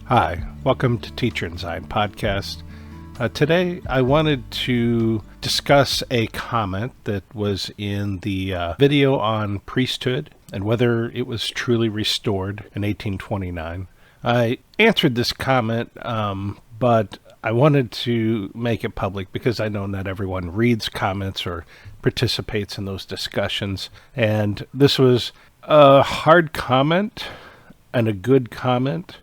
Hi, welcome to Teacher and Zion Podcast. Today I wanted to discuss a comment that was in the video on priesthood and whether it was truly restored in 1829. I answered this comment, but I wanted to make it public because I know not everyone reads comments or participates in those discussions. And this was a hard comment and a good comment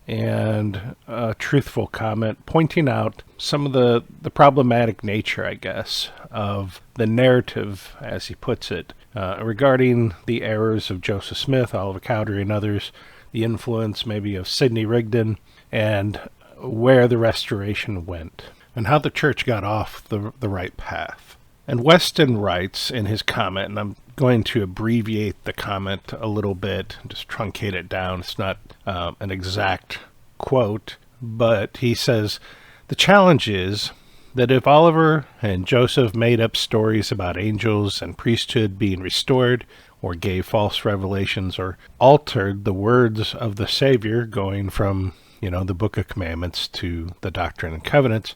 and a truthful comment pointing out some of the problematic nature, I guess, of the narrative, as he puts it, regarding the errors of Joseph Smith, Oliver Cowdery, and others, the influence maybe of Sidney Rigdon, and where the restoration went, and how the church got off the right path. And Weston writes in his comment, and I'm going to abbreviate the comment a little bit, just truncate it down. It's not an exact quote, but he says, "The challenge is that if Oliver and Joseph made up stories about angels and priesthood being restored, or gave false revelations, or altered the words of the Savior going from, the Book of Commandments to the Doctrine and Covenants,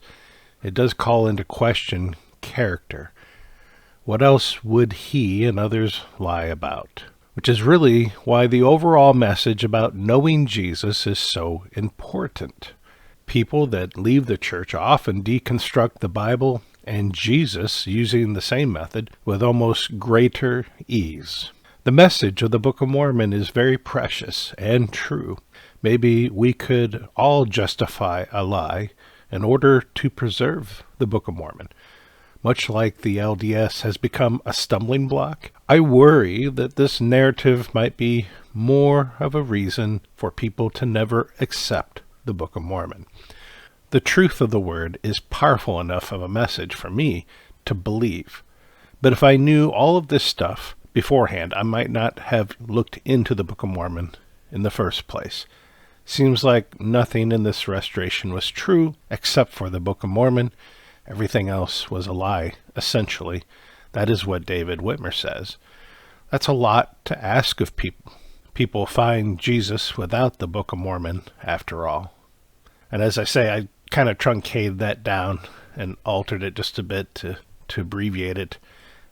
it does call into question character. What else would he and others lie about?" Which is really why the overall message about knowing Jesus is so important. People that leave the church often deconstruct the Bible and Jesus using the same method with almost greater ease. The message of the Book of Mormon is very precious and true. Maybe we could all justify a lie in order to preserve the Book of Mormon. Much like the LDS has become a stumbling block, I worry that this narrative might be more of a reason for people to never accept the Book of Mormon. The truth of the word is powerful enough of a message for me to believe. But if I knew all of this stuff beforehand, I might not have looked into the Book of Mormon in the first place. Seems like nothing in this restoration was true except for the Book of Mormon. Everything else was a lie, essentially. That is what David Whitmer says. That's a lot to ask of people. People find Jesus without the Book of Mormon, after all. And as I say, I kind of truncated that down and altered it just a bit to abbreviate it.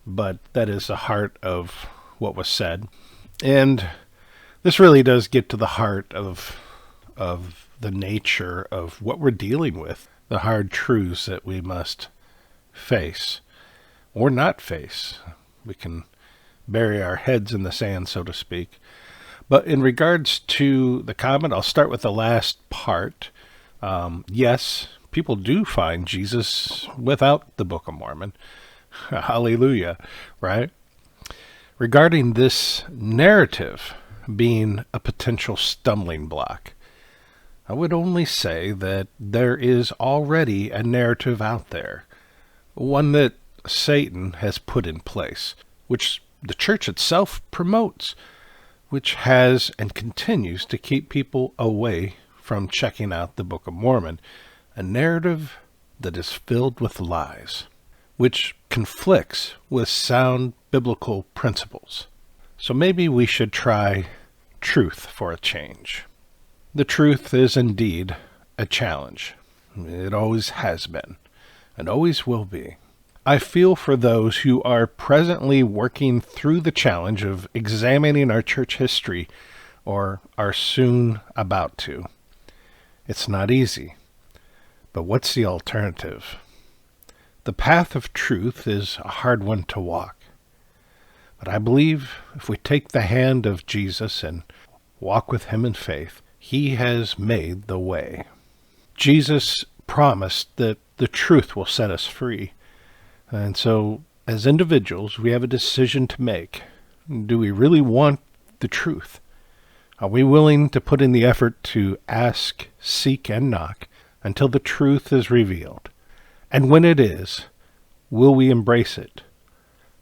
But that is the heart of what was said. And this really does get to the heart of the nature of what we're dealing with. The hard truths that we must face, or not face. We can bury our heads in the sand, so to speak. But in regards to the comment, I'll start with the last part. Yes, people do find Jesus without the Book of Mormon. Hallelujah, right? Regarding this narrative being a potential stumbling block, I would only say that there is already a narrative out there, one that Satan has put in place, which the church itself promotes, which has and continues to keep people away from checking out the Book of Mormon, a narrative that is filled with lies, which conflicts with sound biblical principles. So maybe we should try truth for a change. The truth is indeed a challenge. It always has been, and always will be. I feel for those who are presently working through the challenge of examining our church history, or are soon about to. It's not easy, but what's the alternative? The path of truth is a hard one to walk. But I believe if we take the hand of Jesus and walk with him in faith, he has made the way. Jesus promised that the truth will set us free. And so, as individuals, we have a decision to make. Do we really want the truth? Are we willing to put in the effort to ask, seek, and knock until the truth is revealed? And when it is, will we embrace it,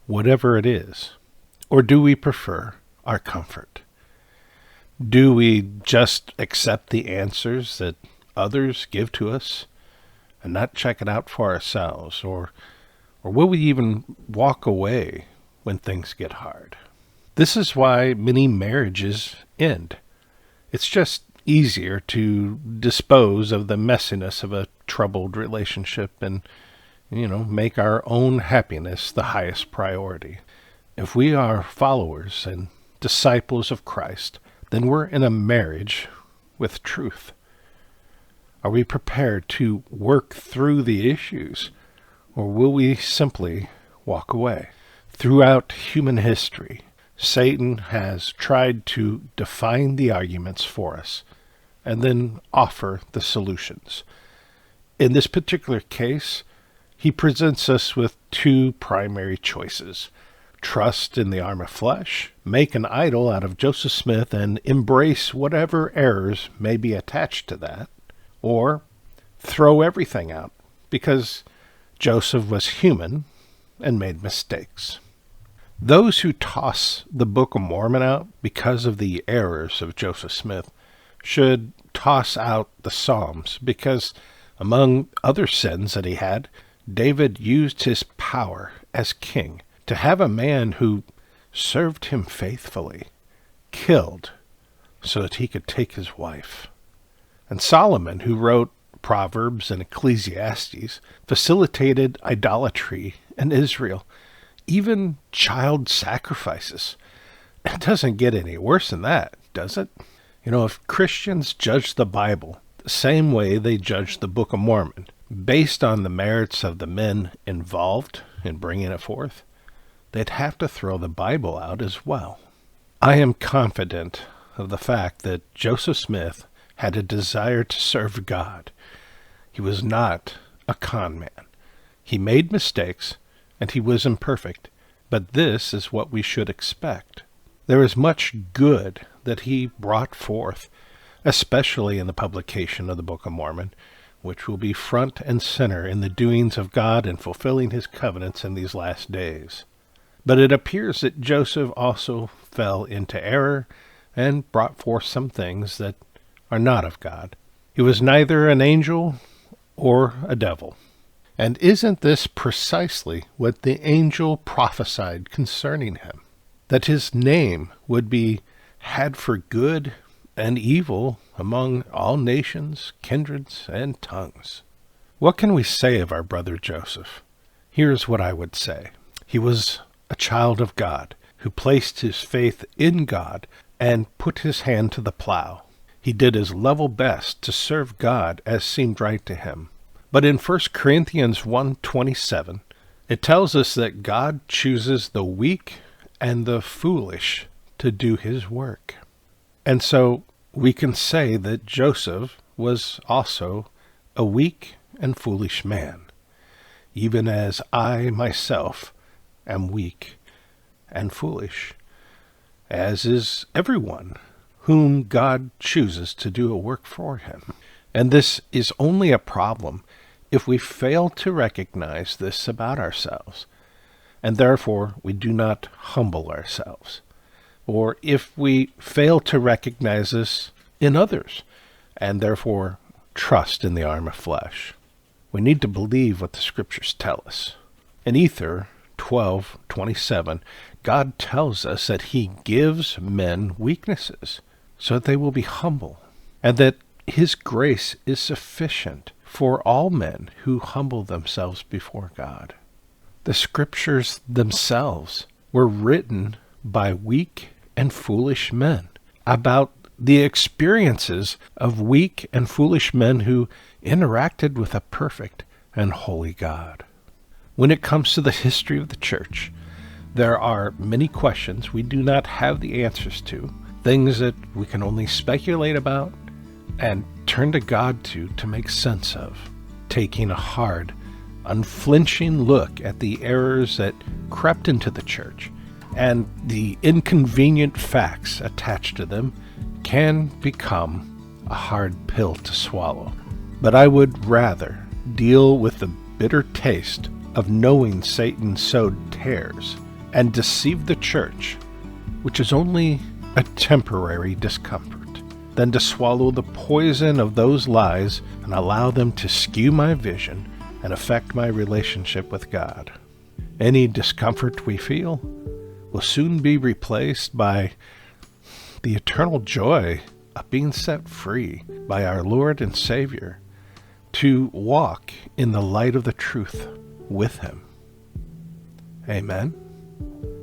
whatever it is? Or do we prefer our comfort? Do we just accept the answers that others give to us and not check it out for ourselves? Or will we even walk away when things get hard? This is why many marriages end. It's just easier to dispose of the messiness of a troubled relationship and, make our own happiness the highest priority. If we are followers and disciples of Christ, then we're in a marriage with truth. Are we prepared to work through the issues, or will we simply walk away? Throughout human history, Satan has tried to define the arguments for us and then offer the solutions. In this particular case, he presents us with two primary choices: trust in the arm of flesh, make an idol out of Joseph Smith and embrace whatever errors may be attached to that, or throw everything out because Joseph was human and made mistakes. Those who toss the Book of Mormon out because of the errors of Joseph Smith should toss out the Psalms because, among other sins that he had, David used his power as king to have a man who served him faithfully killed so that he could take his wife. And Solomon, who wrote Proverbs and Ecclesiastes, facilitated idolatry in Israel, even child sacrifices. It doesn't get any worse than that, does it? If Christians judge the Bible the same way they judge the Book of Mormon, based on the merits of the men involved in bringing it forth, they'd have to throw the Bible out as well. I am confident of the fact that Joseph Smith had a desire to serve God. He was not a con man. He made mistakes, and he was imperfect, but this is what we should expect. There is much good that he brought forth, especially in the publication of the Book of Mormon, which will be front and center in the doings of God and fulfilling his covenants in these last days. But it appears that Joseph also fell into error and brought forth some things that are not of God. He was neither an angel or a devil. And isn't this precisely what the angel prophesied concerning him? That his name would be had for good and evil among all nations, kindreds, and tongues. What can we say of our brother Joseph? Here's what I would say. He was a child of God who placed his faith in God and put his hand to the plow. He did his level best to serve God as seemed right to him. But in 1 Corinthians 1:27, it tells us that God chooses the weak and the foolish to do his work. And so we can say that Joseph was also a weak and foolish man, even as I myself am weak and foolish, as is everyone whom God chooses to do a work for him. And this is only a problem if we fail to recognize this about ourselves, and therefore we do not humble ourselves, or if we fail to recognize this in others, and therefore trust in the arm of flesh. We need to believe what the scriptures tell us. In Ether 12:27, God tells us that he gives men weaknesses so that they will be humble, and that his grace is sufficient for all men who humble themselves before God. The scriptures themselves were written by weak and foolish men about the experiences of weak and foolish men who interacted with a perfect and holy God. When it comes to the history of the church, there are many questions we do not have the answers to, things that we can only speculate about and turn to God to make sense of, taking a hard, unflinching look at the errors that crept into the church and the inconvenient facts attached to them can become a hard pill to swallow. But I would rather deal with the bitter taste of knowing Satan sowed tares and deceived the church, which is only a temporary discomfort, than to swallow the poison of those lies and allow them to skew my vision and affect my relationship with God. Any discomfort we feel will soon be replaced by the eternal joy of being set free by our Lord and Savior to walk in the light of the truth with Him. Amen.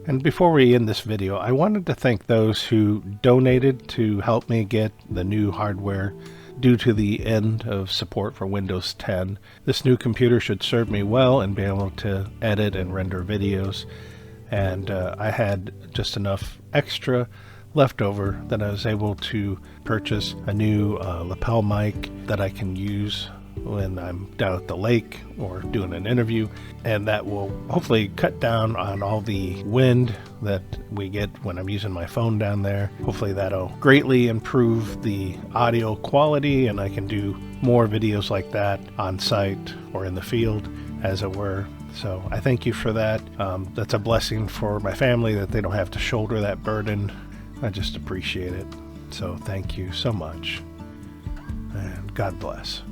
And before we end this video, I wanted to thank those who donated to help me get the new hardware due to the end of support for Windows 10. This new computer should serve me well and be able to edit and render videos. And I had just enough extra left over that I was able to purchase a new lapel mic that I can use when I'm down at the lake or doing an interview, and that will hopefully cut down on all the wind that we get when I'm using my phone down there. Hopefully that'll greatly improve the audio quality, and I can do more videos like that on site or in the field, as it were. So I thank you for that. That's a blessing for my family that they don't have to shoulder that burden. I just appreciate it. So thank you so much, and God bless.